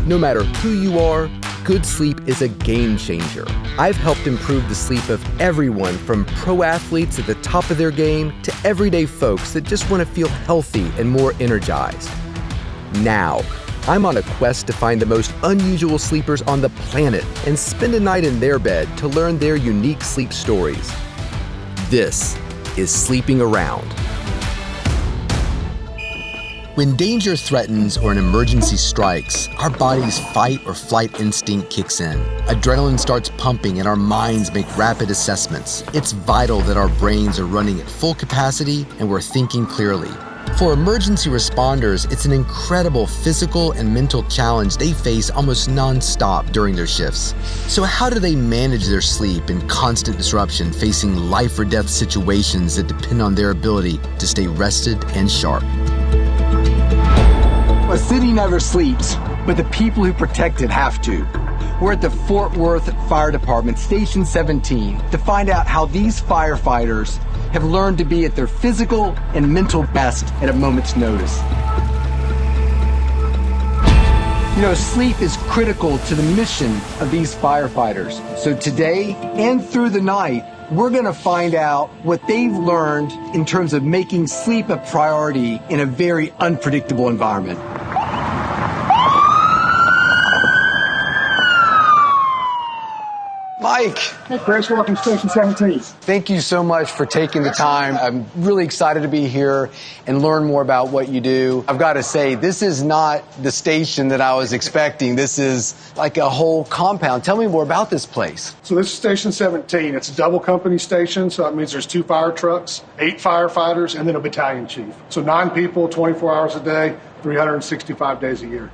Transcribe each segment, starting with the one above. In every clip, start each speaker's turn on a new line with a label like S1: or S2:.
S1: No matter who you are, good sleep is a game changer. I've helped improve the sleep of everyone from pro athletes at the top of their game to everyday folks that just want to feel healthy and more energized. Now, I'm on a quest to find the most unusual sleepers on the planet and spend a night in their bed to learn their unique sleep stories. This is Sleeping Around. When danger threatens or an emergency strikes, our body's fight or flight instinct kicks in. Adrenaline starts pumping and our minds make rapid assessments. It's vital that our brains are running at full capacity and we're thinking clearly. For emergency responders, it's an incredible physical and mental challenge they face almost non-stop during their shifts. So how do they manage their sleep in constant disruption, facing life or death situations that depend on their ability to stay rested and sharp?
S2: A city never sleeps, but the people who protect it have to. We're at the Fort Worth Fire Department, Station 17, to find out how these firefighters have learned to be at their physical and mental best at a moment's notice. You know, sleep is critical to the mission of these firefighters. So today and through the night, we're going to find out what they've learned in terms of making sleep a priority in a very unpredictable environment. Mike.
S3: Hey, Chris, welcome to Station 17.
S2: Thank you so much for taking the time. I'm really excited to be here and learn more about what you do. I've got to say, this is not the station that I was expecting. This is like a whole compound. Tell me more about this place.
S3: So this is Station 17. It's a double company station, so that means there's 2 fire trucks, 8 firefighters, and then a battalion chief. So 9 people, 24 hours a day, 365 days a year.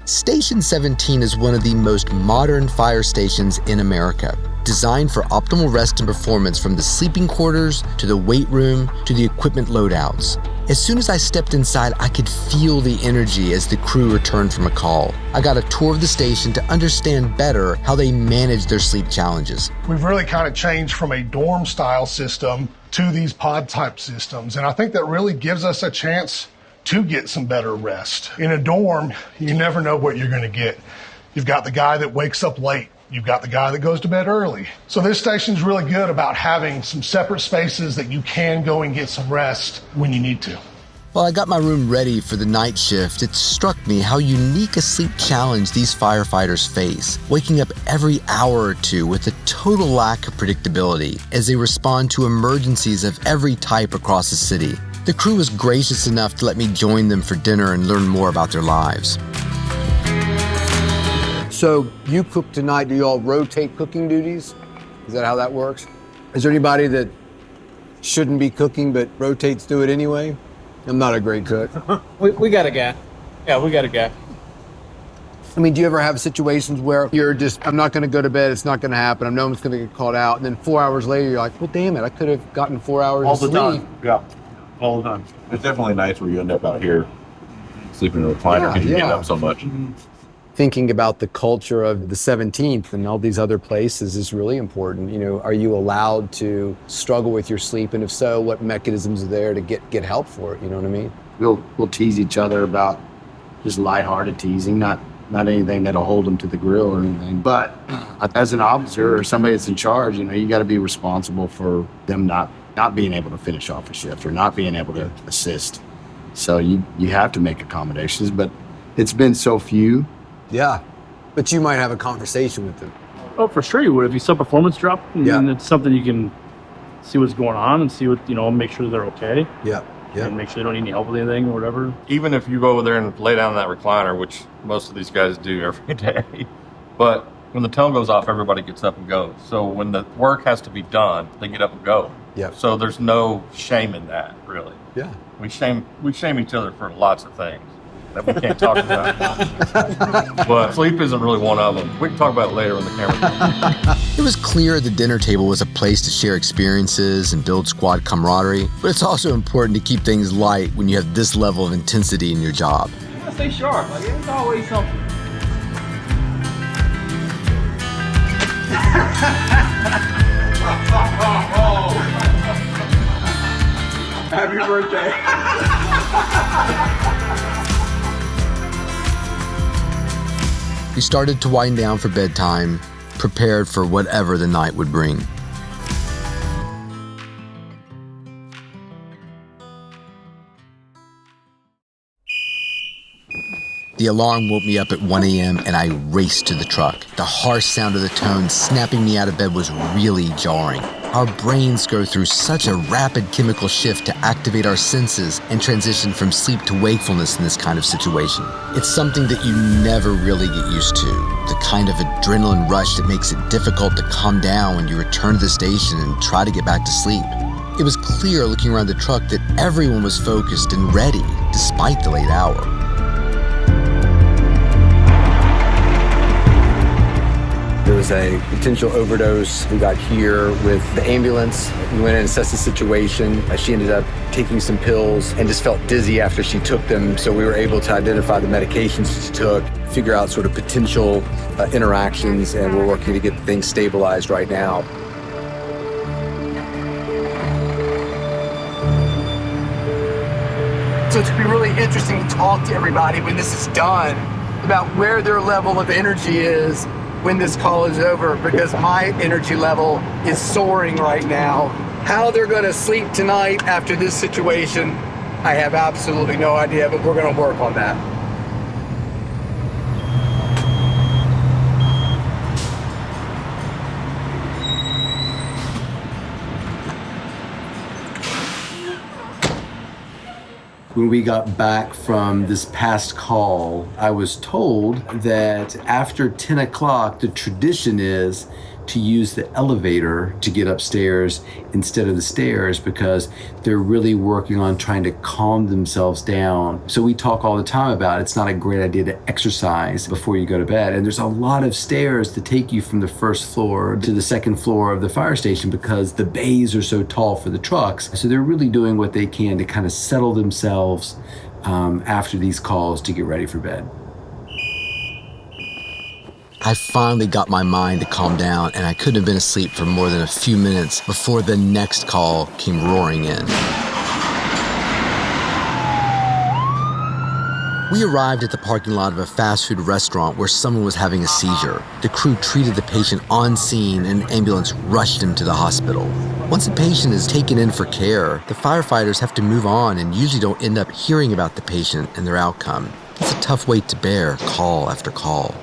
S1: Station 17 is one of the most modern fire stations in America, designed for optimal rest and performance from the sleeping quarters to the weight room to the equipment loadouts. As soon as I stepped inside, I could feel the energy as the crew returned from a call. I got a tour of the station to understand better how they manage their sleep challenges.
S3: We've really kind of changed from a dorm style system to these pod type systems, and I think that really gives us a chance to get some better rest. In a dorm, you never know what you're going to get. You've got the guy that wakes up late. You've got the guy that goes to bed early. So this station's really good about having some separate spaces that you can go and get some rest when you need to.
S1: While I got my room ready for the night shift, it struck me how unique a sleep challenge these firefighters face, waking up every hour or two with a total lack of predictability as they respond to emergencies of every type across the city. The crew was gracious enough to let me join them for dinner and learn more about their lives.
S4: So you cook tonight, do you all rotate cooking duties? Is that how that works? Is there anybody that shouldn't be cooking but rotates to it anyway? I'm not a great cook.
S5: We got a guy. Yeah, we got a guy.
S4: I mean, do you ever have situations where you're just, I'm not gonna go to bed, it's not gonna happen, I know I'm just gonna get called out, and then 4 hours later you're like, well, damn it, I could have gotten 4 hours
S6: all
S4: of
S6: the
S4: sleep.
S6: time. Yeah, all the time. It's definitely nice where you end up out here sleeping in a recliner because you get up so much.
S4: Thinking about the culture of the 17th and all these other places is really important. You know, are you allowed to struggle with your sleep? And if so, what mechanisms are there to get help for it? You know what I mean?
S7: We'll tease each other about just lighthearted teasing, not anything that'll hold them to the grill or anything. But as an officer or somebody that's in charge, you know, you got to be responsible for them not being able to finish off a shift or not being able to assist. So you have to make accommodations, but it's been so few.
S4: Yeah, but you might have a conversation with them.
S5: Oh, for sure you would. If you saw performance drop, and it's something you can see what's going on and see what, you know, make sure they're okay.
S4: Yeah.
S5: And make sure they don't need any help with anything or whatever.
S6: Even if you go over there and lay down in that recliner, which most of these guys do every day, but when the tone goes off, everybody gets up and goes. So when the work has to be done, they get up and go.
S4: Yeah.
S6: So there's no shame in that, really.
S4: Yeah.
S6: We shame each other for lots of things that we can't talk about. But sleep isn't really one of them. We can talk about it later when the camera.
S1: It was clear the dinner table was a place to share experiences and build squad camaraderie, but it's also important to keep things light when you have this level of intensity in your job.
S5: You gotta stay sharp. Like, there's always something.
S2: Happy birthday.
S1: We started to wind down for bedtime, prepared for whatever the night would bring. The alarm woke me up at 1 a.m. and I raced to the truck. The harsh sound of the tone snapping me out of bed was really jarring. Our brains go through such a rapid chemical shift to activate our senses and transition from sleep to wakefulness in this kind of situation. It's something that you never really get used to, the kind of adrenaline rush that makes it difficult to calm down when you return to the station and try to get back to sleep. It was clear looking around the truck that everyone was focused and ready despite the late hour.
S4: There was a potential overdose. We got here with the ambulance. We went in and assessed the situation. She ended up taking some pills and just felt dizzy after she took them. So we were able to identify the medications she took, figure out sort of potential interactions, and we're working to get things stabilized right now.
S2: So it's going to be really interesting to talk to everybody when this is done about where their level of energy is when this call is over, because my energy level is soaring right now. How they're going to sleep tonight after this situation, I have absolutely no idea, but we're going to work on that.
S4: When we got back from this past call, I was told that after 10 o'clock, the tradition is to use the elevator to get upstairs instead of the stairs because they're really working on trying to calm themselves down. So we talk all the time about it's not a great idea to exercise before you go to bed. And there's a lot of stairs to take you from the first floor to the second floor of the fire station because the bays are so tall for the trucks. So they're really doing what they can to kind of settle themselves after these calls to get ready for bed.
S1: I finally got my mind to calm down, and I couldn't have been asleep for more than a few minutes before the next call came roaring in. We arrived at the parking lot of a fast food restaurant where someone was having a seizure. The crew treated the patient on scene, and an ambulance rushed him to the hospital. Once a patient is taken in for care, the firefighters have to move on and usually don't end up hearing about the patient and their outcome. It's a tough weight to bear, call after call.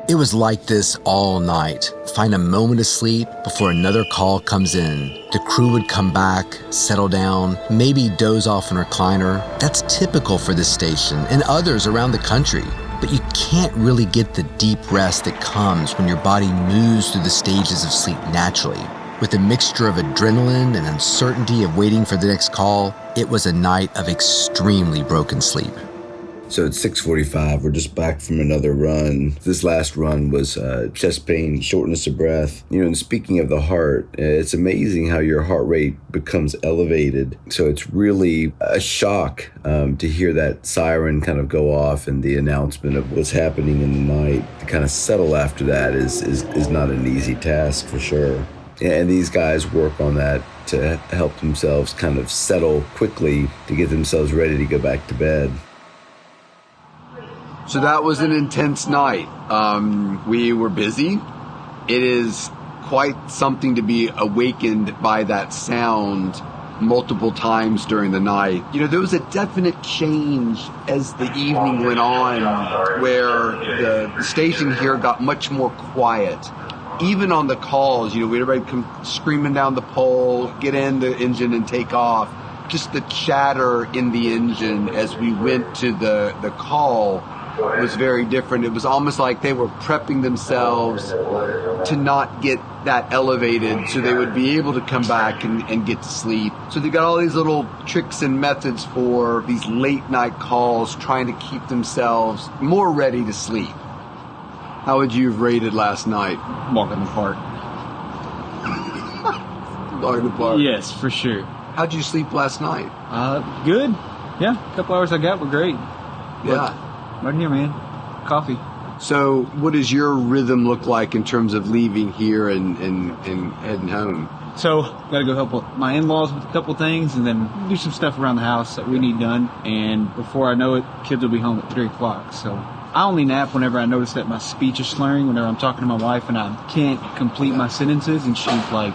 S1: It was like this all night. Find a moment of sleep before another call comes in. The crew would come back, settle down, maybe doze off in a recliner. That's typical for this station and others around the country. But you can't really get the deep rest that comes when your body moves through the stages of sleep naturally. With a mixture of adrenaline and uncertainty of waiting for the next call, it was a night of extremely broken sleep.
S8: So it's 6:45, we're just back from another run. This last run was chest pain, shortness of breath. You know, and speaking of the heart, it's amazing how your heart rate becomes elevated. So it's really a shock to hear that siren kind of go off and the announcement of what's happening in the night. To kind of settle after that is not an easy task for sure. And these guys work on that to help themselves kind of settle quickly to get themselves ready to go back to bed.
S2: So that was an intense night. We were busy. It is quite something to be awakened by that sound multiple times during the night. You know, there was a definite change as the evening went on where the station here got much more quiet. Even on the calls, you know, everybody come screaming down the pole, get in the engine and take off. Just the chatter in the engine as we went to the call was very different. It was almost like they were prepping themselves to not get that elevated so they would be able to come back and get to sleep. So they got all these little tricks and methods for these late night calls, trying to keep themselves more ready to sleep. How would you have rated last night?
S9: Walk in the park.
S2: Walk in the park?
S9: Yes, for sure.
S2: How'd you sleep last night?
S9: Good. Yeah, a couple hours I got were great.
S2: Yeah.
S9: Right here, man. Coffee.
S2: So what does your rhythm look like in terms of leaving here and heading home?
S9: So, gotta go help my in-laws with a couple things and then do some stuff around the house that we need done. And before I know it, kids will be home at 3 o'clock. So, I only nap whenever I notice that my speech is slurring, whenever I'm talking to my wife and I can't complete my sentences, and she's like,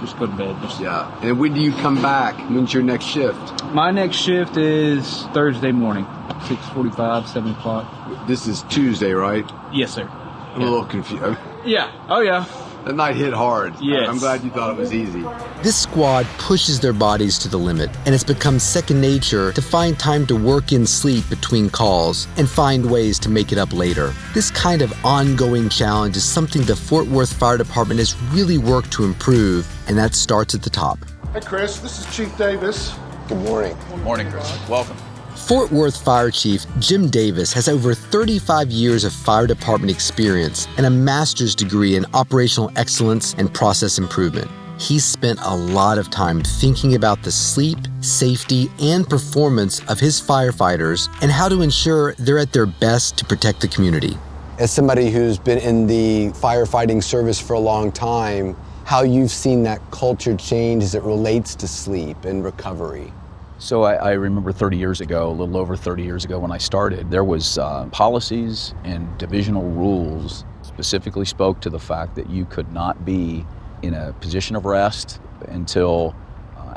S9: just go to bed.
S4: Yeah. And when do you come back? When's your next shift?
S9: My next shift is Thursday morning, 6:45, 7 o'clock.
S4: This is Tuesday, right?
S9: Yes, sir.
S4: I'm a little confused.
S9: Yeah. Oh, yeah.
S4: That night hit hard.
S9: Yes.
S4: I'm glad you thought it was easy.
S1: This squad pushes their bodies to the limit, and it's become second nature to find time to work in sleep between calls and find ways to make it up later. This kind of ongoing challenge is something the Fort Worth Fire Department has really worked to improve, and that starts at the top.
S3: Hey, Chris, this is Chief Davis.
S4: Good morning.
S10: Morning, Chris. Welcome.
S1: Fort Worth Fire Chief Jim Davis has over 35 years of fire department experience and a master's degree in operational excellence and process improvement. He's spent a lot of time thinking about the sleep, safety, and performance of his firefighters and how to ensure they're at their best to protect the community.
S4: As somebody who's been in the firefighting service for a long time, how you've seen that culture change as it relates to sleep and recovery.
S10: So I remember 30 years ago, a little over 30 years ago when I started, there was policies and divisional rules specifically spoke to the fact that you could not be in a position of rest until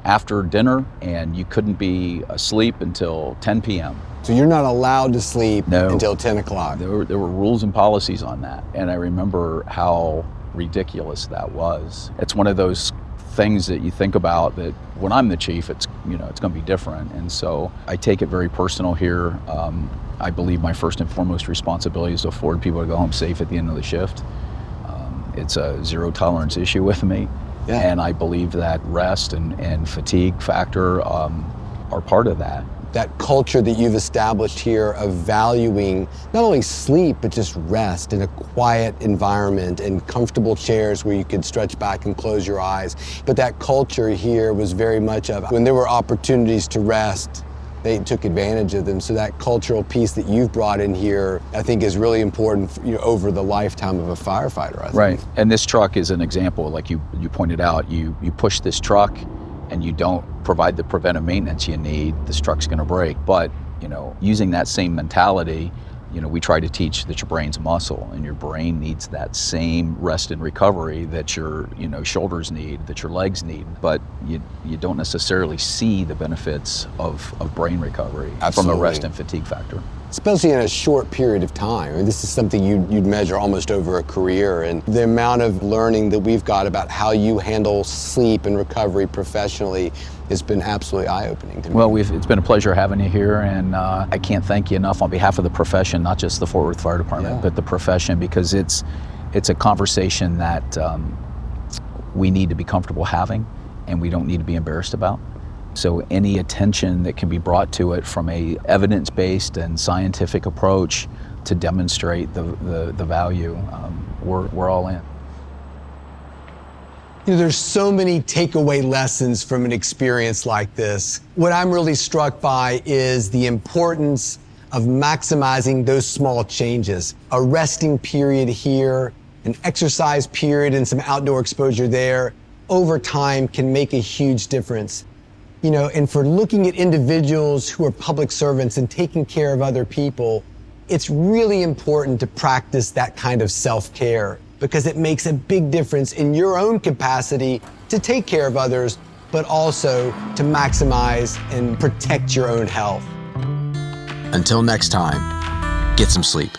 S10: after dinner, and you couldn't be asleep until 10 p.m.
S4: So you're not allowed to sleep
S10: No.
S4: until 10 o'clock.
S10: There were rules and policies on that, and I remember how ridiculous that was. It's one of those things that you think about that when I'm the chief, it's going to be different. And so I take it very personal here. I believe my first and foremost responsibility is to afford people to go home safe at the end of the shift. It's a zero tolerance issue with me.
S4: Yeah.
S10: And I believe that rest and fatigue factor are part of that.
S4: That culture that you've established here of valuing not only sleep, but just rest in a quiet environment and comfortable chairs where you could stretch back and close your eyes. But that culture here was very much of when there were opportunities to rest, they took advantage of them. So that cultural piece that you've brought in here, I think is really important for, over the lifetime of a firefighter, I think.
S10: Right, and this truck is an example, like you pointed out, you push this truck and you don't provide the preventive maintenance you need, this truck's gonna break. But, using that same mentality, we try to teach that your brain's a muscle and your brain needs that same rest and recovery that your, shoulders need, that your legs need. But you don't necessarily see the benefits of brain recovery from a rest and fatigue factor.
S4: Especially in a short period of time. I mean, this is something you'd measure almost over a career, and the amount of learning that we've got about how you handle sleep and recovery professionally has been absolutely eye-opening to me.
S10: Well, it's been a pleasure having you here, and I can't thank you enough on behalf of the profession, not just the Fort Worth Fire Department, but the profession, because it's a conversation that we need to be comfortable having, and we don't need to be embarrassed about. So any attention that can be brought to it from a evidence-based and scientific approach to demonstrate the value, we're all in.
S4: There's so many takeaway lessons from an experience like this. What I'm really struck by is the importance of maximizing those small changes. A resting period here, an exercise period, and some outdoor exposure there, over time can make a huge difference. And for looking at individuals who are public servants and taking care of other people, it's really important to practice that kind of self-care because it makes a big difference in your own capacity to take care of others, but also to maximize and protect your own health.
S1: Until next time, get some sleep.